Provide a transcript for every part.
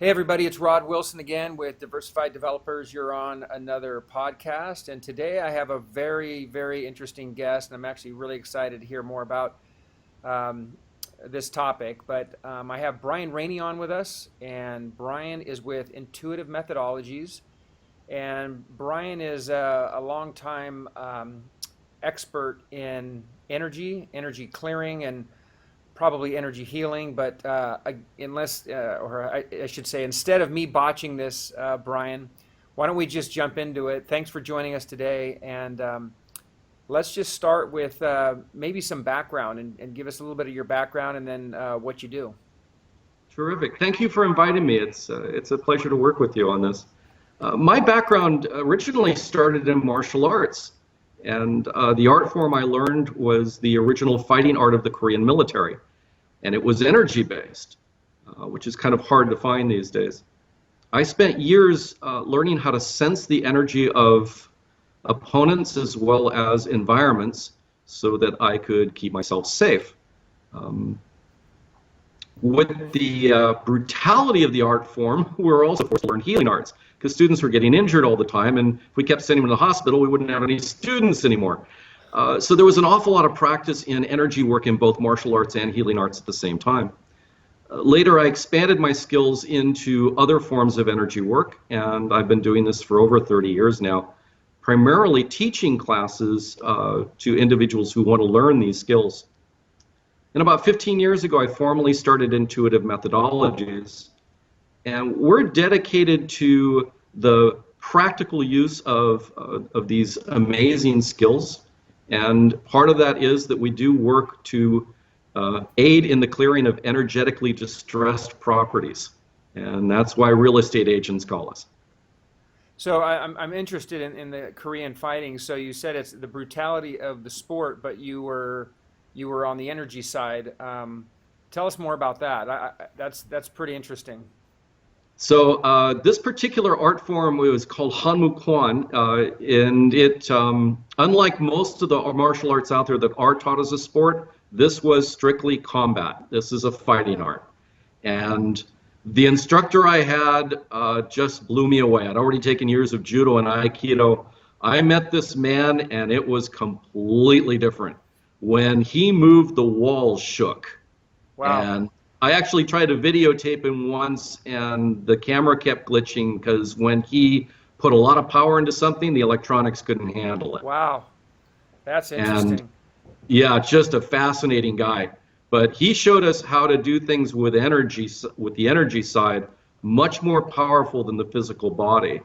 Hey everybody, it's Rod Wilson again with Diversified Developers. You're on another podcast, and today I have a very, very interesting guest, and I'm actually really excited to hear more about um, this topic. But I have Brian Rainie on with us, and Brian is with Intuitive Methodologies, and Brian is a longtime expert in energy clearing, and probably energy healing, but I should say, instead of me botching this, Brian, why don't we just jump into it? Thanks for joining us today, and let's just start with maybe some background and give us a little bit of your background and then what you do. Terrific. Thank you for inviting me. It's a pleasure to work with you on this. My background originally started in martial arts, and the art form I learned was the original fighting art of the Korean military. And it was energy-based, which is kind of hard to find these days. I spent years learning how to sense the energy of opponents as well as environments so that I could keep myself safe. With the brutality of the art form, we were also forced to learn healing arts because students were getting injured all the time, and if we kept sending them to the hospital, we wouldn't have any students anymore. So there was an awful lot of practice in energy work in both martial arts and healing arts at the same time. Later, I expanded my skills into other forms of energy work, and I've been doing this for over 30 years now, primarily teaching classes to individuals who want to learn these skills. And about 15 years ago, I formally started Intuitive Methodologies, and we're dedicated to the practical use of these amazing skills. And part of that is that we do work to aid in the clearing of energetically distressed properties. And that's why real estate agents call us. So I'm interested in the Korean fighting. So you said it's the brutality of the sport, but you were on the energy side. Tell us more about that. That's pretty interesting. So this particular art form was called Hanmu Kwan, and it, unlike most of the martial arts out there that are taught as a sport, this was strictly combat. This is a fighting art. And the instructor I had just blew me away. I'd already taken years of judo and aikido. I met this man, and it was completely different. When he moved, the walls shook. Wow. And I actually tried to videotape him once, and the camera kept glitching because when he put a lot of power into something, the electronics couldn't handle it. Wow, that's interesting. And yeah, just a fascinating guy. But he showed us how to do things with energy, with the energy side, much more powerful than the physical body.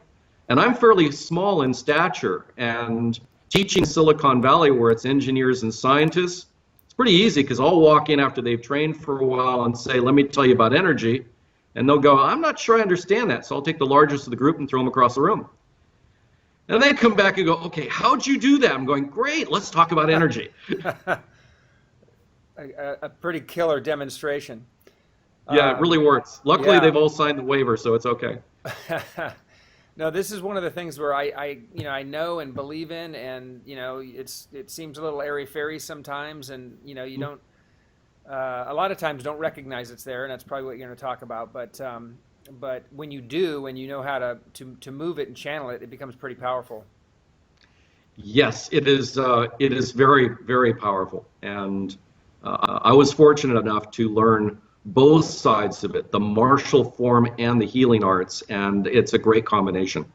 And I'm fairly small in stature, and teaching Silicon Valley, where it's engineers and scientists, pretty easy because I'll walk in after they've trained for a while and say, let me tell you about energy. And they'll go, I'm not sure I understand that. So I'll take the largest of the group and throw them across the room. And they come back and go, okay, how'd you do that? I'm going, great, let's talk about energy. a pretty killer demonstration. Yeah, it really works. Luckily, yeah. They've all signed the waiver, so it's okay. No, this is one of the things where I know and believe in, and it seems a little airy-fairy sometimes, and you don't a lot of times don't recognize it's there, and that's probably what you're going to talk about. But when you do, and you know how to move it and channel it, it becomes pretty powerful. Yes, it is. It is very, very powerful, and I was fortunate enough to learn both sides of it, the martial form and the healing arts, and it's a great combination.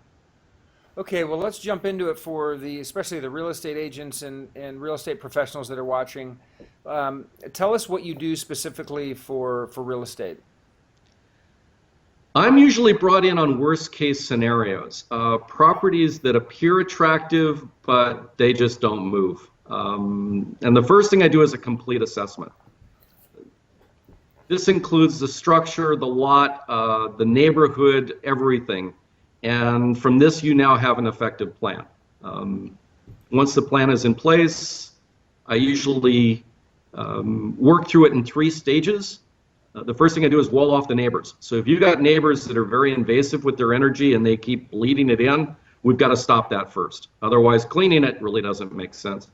Okay, well, let's jump into it for especially the real estate agents and real estate professionals that are watching. Tell us what you do specifically for real estate. I'm usually brought in on worst case scenarios, properties that appear attractive, but they just don't move. And the first thing I do is a complete assessment. This includes the structure, the lot, the neighborhood, everything. And from this, you now have an effective plan. Once the plan is in place, I usually work through it in 3 stages. The first thing I do is wall off the neighbors. So if you've got neighbors that are very invasive with their energy and they keep bleeding it in, we've got to stop that first. Otherwise, cleaning it really doesn't make sense.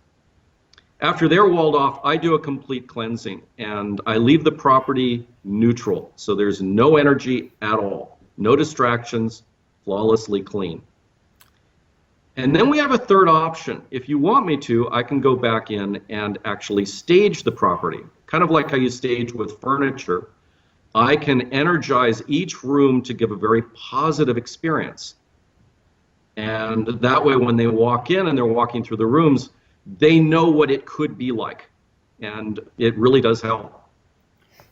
After they're walled off, I do a complete cleansing, and I leave the property neutral, so there's no energy at all. no distractions, flawlessly clean. And then we have a third option. If you want me to, I can go back in and actually stage the property, kind of like how you stage with furniture. I can energize each room to give a very positive experience. And that way, when they walk in and they're walking through the rooms, they know what it could be like. And it really does help.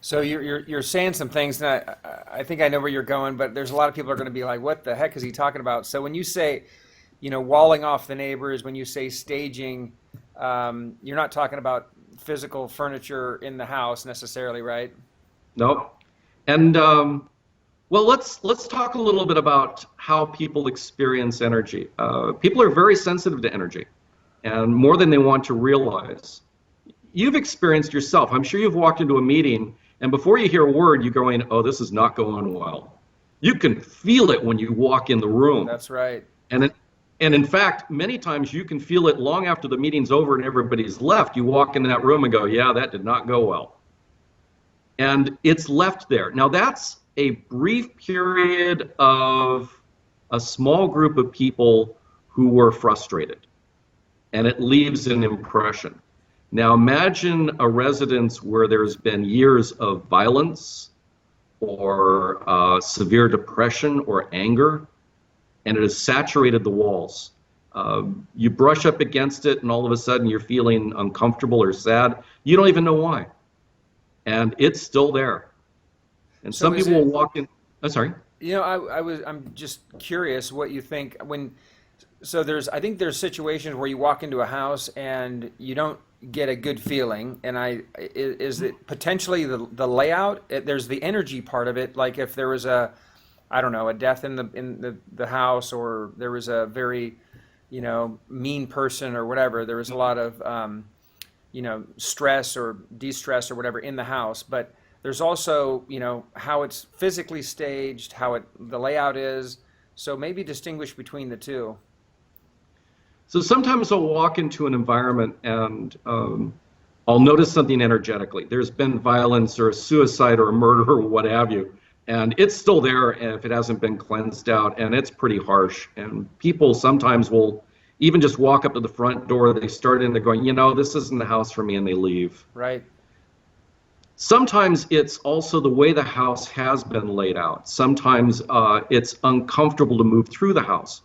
So you're saying some things, and I think I know where you're going, but there's a lot of people are going to be like, what the heck is he talking about? So when you say, walling off the neighbors, when you say staging, you're not talking about physical furniture in the house necessarily, right? No. And well, let's talk a little bit about how people experience energy. People are very sensitive to energy, and more than they want to realize. You've experienced yourself. I'm sure you've walked into a meeting, and before you hear a word, you're going, "Oh, this is not going well." You can feel it when you walk in the room. That's right. And in fact, many times you can feel it long after the meeting's over and everybody's left. You walk into that room and go, "Yeah, that did not go well." And it's left there. Now, that's a brief period of a small group of people who were frustrated, and it leaves an impression. Now, imagine a residence where there's been years of violence or severe depression or anger, and it has saturated the walls. You brush up against it, and all of a sudden you're feeling uncomfortable or sad. You don't even know why. And it's still there. And So some is people it, will walk in. I'm sorry. I'm just curious what you think so I think there's situations where you walk into a house and you don't get a good feeling, and is it potentially the layout? There's the energy part of it, like if there was a death in the house, or there was a very, mean person or whatever. There was a lot of, stress or de-stress or whatever in the house. But there's also, how it's physically staged, how the layout is. So maybe distinguish between the two. So sometimes I'll walk into an environment and I'll notice something energetically. There's been violence or a suicide or a murder or what have you. And it's still there if it hasn't been cleansed out, and it's pretty harsh. And people sometimes will even just walk up to the front door, they start in, they're going, this isn't the house for me, and they leave. Right. Sometimes it's also the way the house has been laid out. Sometimes it's uncomfortable to move through the house.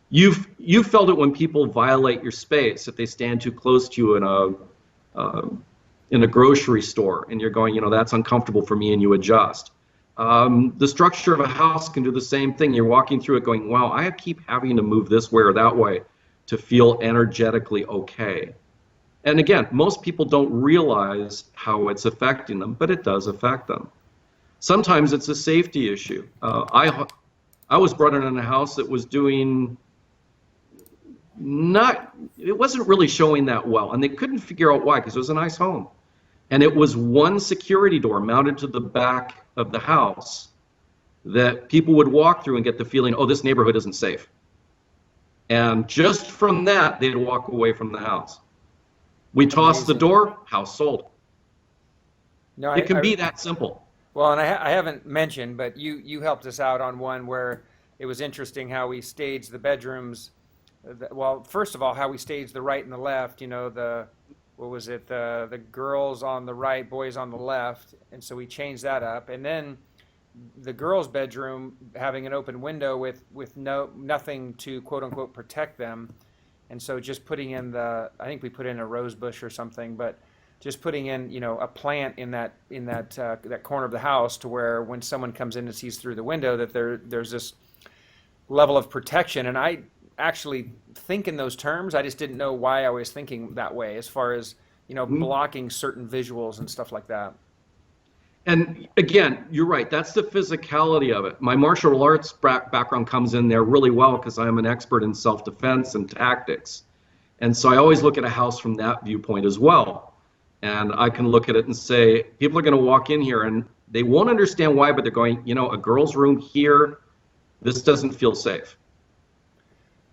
You've felt it when people violate your space, if they stand too close to you in a grocery store, and you're going, that's uncomfortable for me, and you adjust. The structure of a house can do the same thing. You're walking through it going, wow, I keep having to move this way or that way to feel energetically okay. And again, most people don't realize how it's affecting them, but it does affect them. Sometimes it's a safety issue. I was brought in a house that was doing it wasn't really showing that well, and they couldn't figure out why, because it was a nice home. And it was one security door mounted to the back of the house that people would walk through and get the feeling, oh, this neighborhood isn't safe. And just from that, they'd walk away from the house. We tossed the door, house sold. No, it can be that simple. Well, and I haven't mentioned, but you helped us out on one where it was interesting how we staged the bedrooms. Well, first of all, how we staged the right and the left, what was it? The girls on the right, boys on the left. And so we changed that up. And then the girls' bedroom having an open window with nothing to quote unquote protect them. And so just putting in I think we put in a rose bush or something, but just putting in, a plant in that corner of the house, to where when someone comes in and sees through the window that there's this level of protection. And I actually think in those terms. I just didn't know why I was thinking that way, as far as, blocking certain visuals and stuff like that. And again, you're right. That's the physicality of it. My martial arts background comes in there really well, because I'm an expert in self-defense and tactics. And so I always look at a house from that viewpoint as well. And I can look at it and say, people are going to walk in here and they won't understand why, but they're going, a girl's room here, this doesn't feel safe.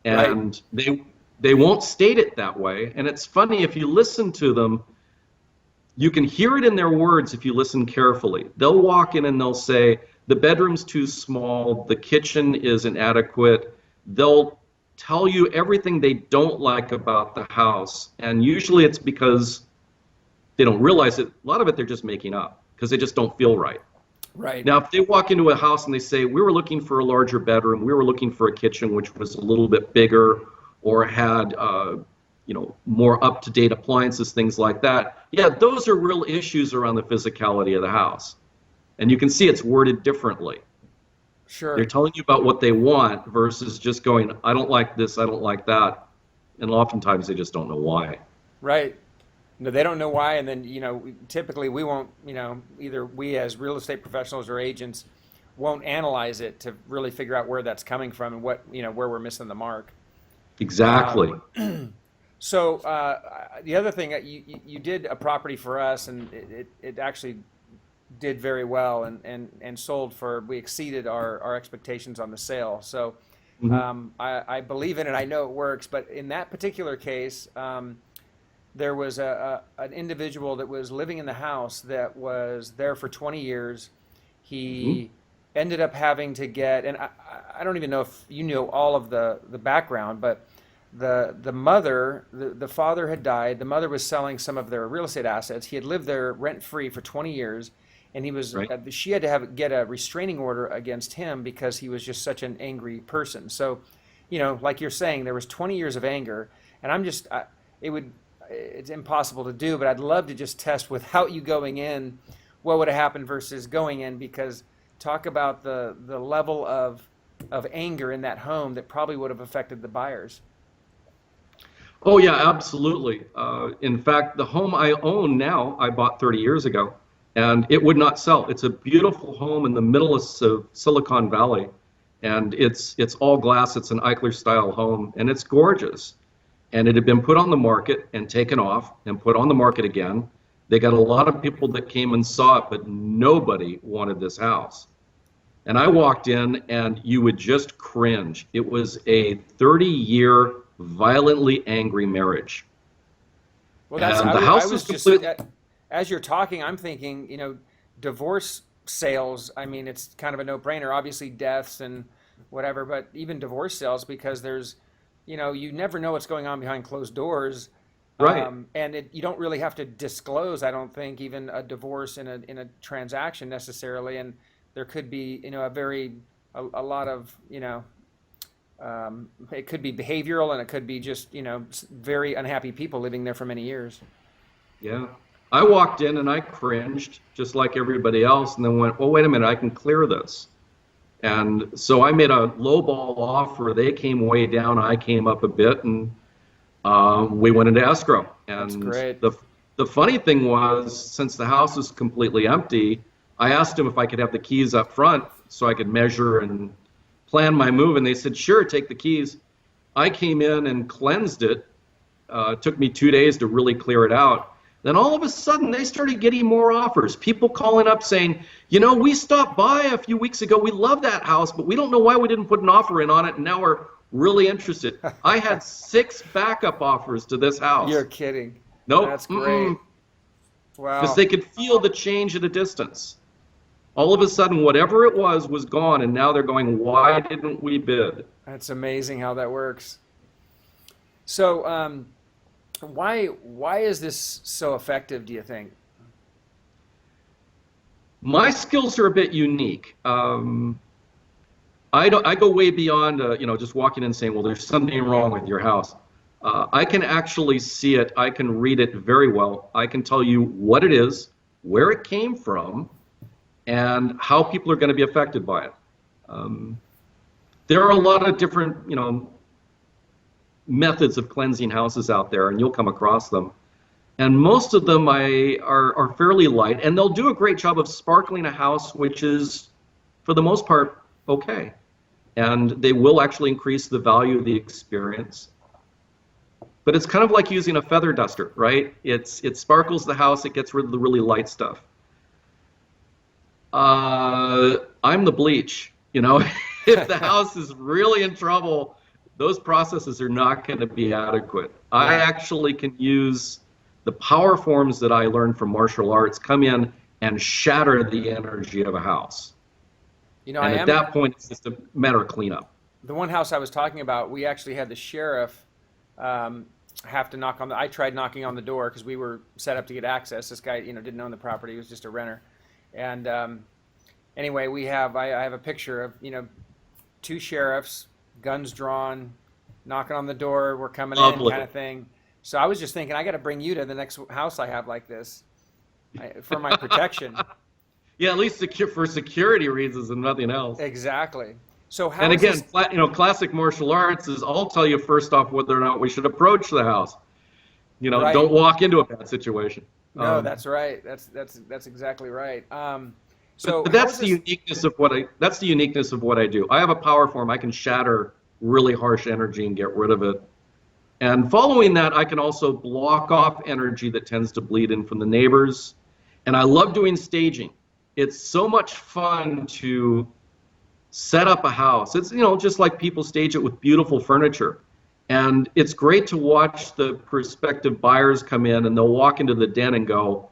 And right. They won't state it that way. And it's funny, if you listen to them, you can hear it in their words if you listen carefully. They'll walk in and they'll say, the bedroom's too small, the kitchen is inadequate. They'll tell you everything they don't like about the house, and usually it's because they don't realize it. A lot of it they're just making up because they just don't feel right. Right. Now, if they walk into a house and they say, we were looking for a larger bedroom, we were looking for a kitchen which was a little bit bigger or had more up-to-date appliances, things like that, yeah, those are real issues around the physicality of the house. And you can see it's worded differently. Sure. They're telling you about what they want versus just going, I don't like this, I don't like that. And oftentimes they just don't know why. Right. No, they don't know why, and then typically we won't, either we as real estate professionals or agents won't analyze it to really figure out where that's coming from and what where we're missing the mark. Exactly. So the other thing, you did a property for us, and it actually did very well and sold for, we exceeded our expectations on the sale. So I believe in it. I know it works, but in that particular case. There was an individual that was living in the house that was there for 20 years. He ended up having to get, and I don't even know if you know all of the background, but the mother, the father had died. The mother was selling some of their real estate assets. He had lived there rent-free for 20 years, and he was she had to get a restraining order against him because he was just such an angry person. So, like you're saying, there was 20 years of anger, and it's impossible to do, but I'd love to just test without you going in what would have happened versus going in, because talk about the level of anger in that home that probably would have affected the buyers. Oh yeah, absolutely. In fact, the home I own now, I bought 30 years ago, and it would not sell. It's a beautiful home in the middle of Silicon Valley, and it's all glass. It's an Eichler style home, and it's gorgeous. And it had been put on the market and taken off and put on the market again. They got a lot of people that came and saw it, but nobody wanted this house. And I walked in and you would just cringe. It was a 30-year violently angry marriage. Well, the house was completely... As you're talking, I'm thinking, divorce sales, I mean, it's kind of a no-brainer. Obviously deaths and whatever, but even divorce sales, because there's you never know what's going on behind closed doors, right? And you don't really have to disclose, I don't think, even a divorce in a transaction necessarily. And there could be, a lot of, it could be behavioral, and it could be just, very unhappy people living there for many years. Yeah, I walked in and I cringed just like everybody else, and then went, "Oh, wait a minute, I can clear this." And so I made a lowball offer. They came way down. I came up a bit, and we went into escrow. And that's great. The funny thing was, since the house is completely empty, I asked them if I could have the keys up front so I could measure and plan my move. And they said, sure, take the keys. I came in and cleansed it. It took me 2 days to really clear it out. Then all of a sudden, they started getting more offers. People calling up saying, we stopped by a few weeks ago. We love that house, but we don't know why we didn't put an offer in on it, and now we're really interested. I had 6 backup offers to this house. You're kidding. Nope. That's great. Wow. Because they could feel the change at a distance. All of a sudden, whatever it was gone, and now they're going, why didn't we bid? That's amazing how that works. So, why is this so effective, do you think? My skills are a bit unique. I go way beyond just walking in and saying, well, there's something wrong with your house. I can actually see it. I can read it very well. I can tell you what it is, where it came from, and how people are going to be affected by it. There are a lot of different, methods of cleansing houses out there, and you'll come across them. And most of them are fairly light, and they'll do a great job of sparkling a house, which is, for the most part, okay. And they will actually increase the value of the experience. But it's kind of like using a feather duster, right? It sparkles the house, it gets rid of the really light stuff. I'm the bleach, If the house is really in trouble, those processes are not going to be adequate. I actually can use the power forms that I learned from martial arts, come in and shatter the energy of a house. You know, I And at am that point, it's just a matter of cleanup. the one house I was talking about. We actually had the sheriff um, have to knock on the. I tried knocking on the door because we were set up to get access. This guy, didn't own the property; he was just a renter. And anyway, I have a picture of two sheriffs, guns drawn, knocking on the door. We're coming in, Lovely. kind of thing. So I was just thinking, I got to bring you to the next house I have like this for my protection. Yeah, at least for security reasons and nothing else. Exactly. So how And is again, this? classic martial arts is I'll tell you first off whether or not we should approach the house. Right. Don't walk into a bad situation. No, that's right. That's exactly right. So But how that's is the this? uniqueness of what I do. I have a power form. I can shatter really harsh energy and get rid of it. And following that, I can also block off energy that tends to bleed in from the neighbors. And I love doing staging. It's so much fun to set up a house. It's just like people stage it with beautiful furniture. And it's great to watch the prospective buyers come in and they'll walk into the den and go,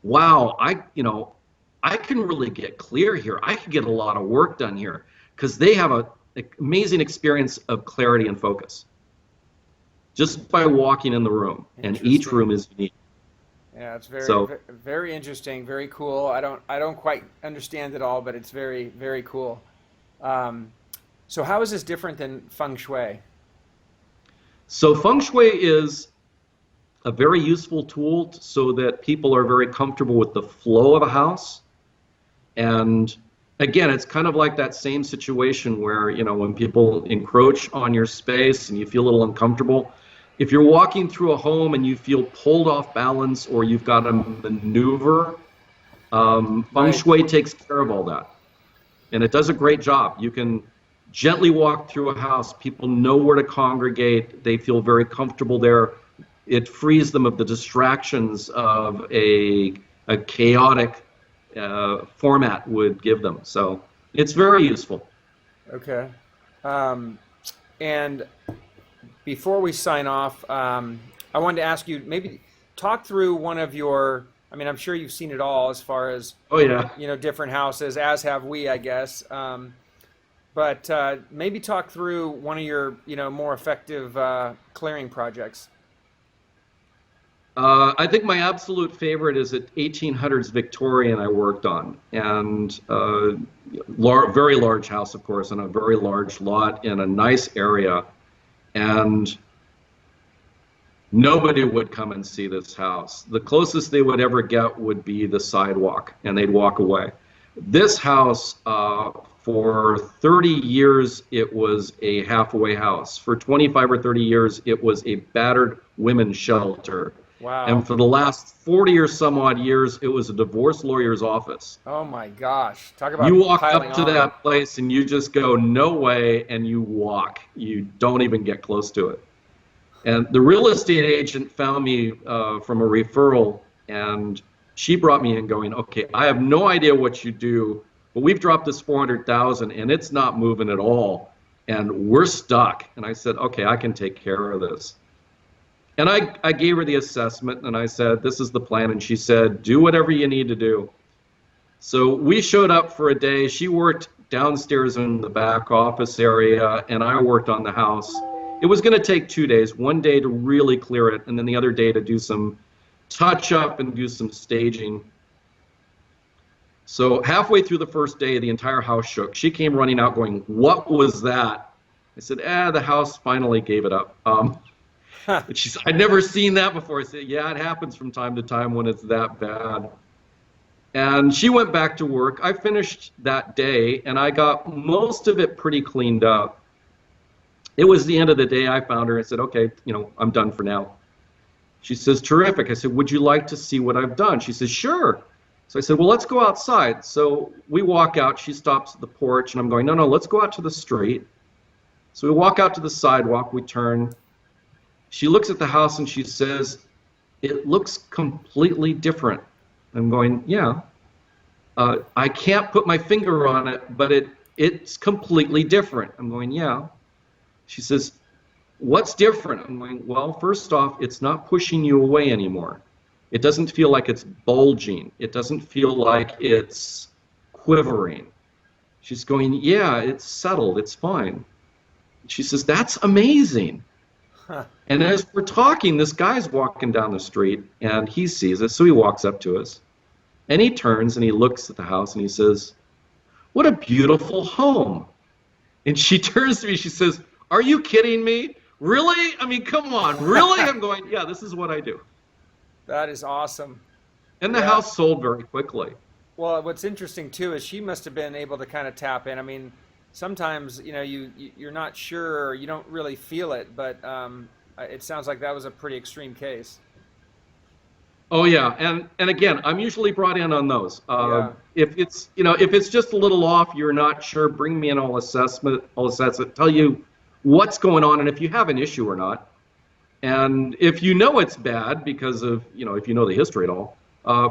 wow, I can really get clear here. I can get a lot of work done here because they have an amazing experience of clarity and focus just by walking in the room. And each Interesting. room is unique. Yeah, it's So very interesting, very cool. I don't quite understand it all, but it's very, very cool. Um, so how is this different than feng shui? So feng shui is a very useful tool so that people are very comfortable with the flow of a house. And again, it's kind of like that same situation where, when people encroach on your space and you feel a little uncomfortable. If you're walking through a home and you feel pulled off balance or you've got to maneuver, feng Right. shui takes care of all that. And it does a great job. You can gently walk through a house. People know where to congregate. They feel very comfortable there. It frees them of the distractions of a chaotic format would give them. So it's very useful. Okay. Um, and before we sign off, I wanted to ask you maybe talk through one of your. I mean, I'm sure you've seen it all as far as Oh yeah. different houses, as have we, I guess. But maybe talk through one of your more effective clearing projects. I think my absolute favorite is at 1800s Victorian I worked on, and very large house, of course, on a very large lot in a nice area, and nobody would come and see this house. The closest they would ever get would be the sidewalk, and they'd walk away. This house, for 30 years, it was a halfway house. For 25 or 30 years, it was a battered women's shelter. And Wow. for the last 40 or some odd years, it was a divorce lawyer's office. Oh my gosh. Talk You about walk piling up to on. that place and you just go, no way, and you walk. You don't even get close to it. And the real estate agent found me from a referral, and she brought me in going, okay, I have no idea what you do, but we've dropped this 400,000 and it's not moving at all, and we're stuck. And I said, okay, I can take care of this. And I gave her the assessment and I said, this is the plan. And she said, do whatever you need to do. So we showed up for a day. She worked downstairs in the back office area and I worked on the house. It was going to take 2 days, one day to really clear it and then the other day to do some touch up and do some staging. So halfway through the first day, the entire house shook. She came running out going, what was that? I said, the house finally gave it up. And she said, I'd never seen that before. I said, yeah, it happens from time to time when it's that bad. And she went back to work. I finished that day, and I got most of it pretty cleaned up. It was the end of the day. I found her and said, okay, I'm done for now. She says, terrific. I said, would you like to see what I've done? She says, sure. So I said, well, let's go outside. So we walk out. She stops at the porch, and I'm going, no, let's go out to the street. So we walk out to the sidewalk. We turn. She looks at the house and she says, it looks completely different. I'm going, yeah. I can't put my finger on it, but it's completely different. I'm going, yeah. She says, what's different? I'm going, well, first off, it's not pushing you away anymore. It doesn't feel like it's bulging. It doesn't feel like it's quivering. She's going, yeah, it's settled, it's fine. She says, that's amazing. Huh. And as we're talking, this guy's walking down the street, and he sees us, so he walks up to us. And he turns and he looks at the house and he says, what a beautiful home. And she turns to me, she says, are you kidding me? Really? I mean, come on, really? I'm going, yeah, this is what I do. That is awesome. And the Yeah. house sold very quickly. Well, what's interesting too is she must have been able to kind of tap in. I mean, sometimes, you're not sure, you don't really feel it, but it sounds like that was a pretty extreme case. Oh yeah, and again, I'm usually brought in on those. Yeah. If it's just a little off, you're not sure, bring me in, I'll assess it, tell you what's going on, and if you have an issue or not. And if you know it's bad because of, if you know the history at all,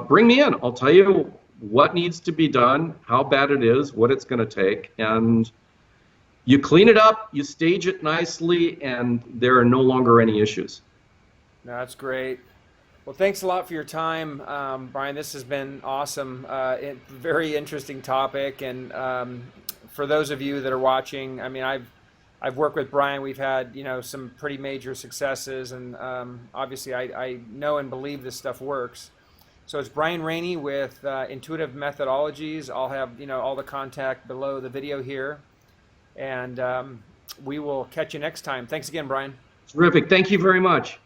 bring me in. I'll tell you what needs to be done, how bad it is, what it's going to take, and you clean it up, you stage it nicely, and there are no longer any issues. No, that's great. Well, thanks a lot for your time, Brian. This has been awesome. Very interesting topic, and for those of you that are watching, I mean, I've worked with Brian. We've had some pretty major successes, and obviously I know and believe this stuff works. So it's Brian Rainie with Intuitive Methodologies. I'll have all the contact below the video here, and we will catch you next time. Thanks again, Brian. Terrific. Thank you very much.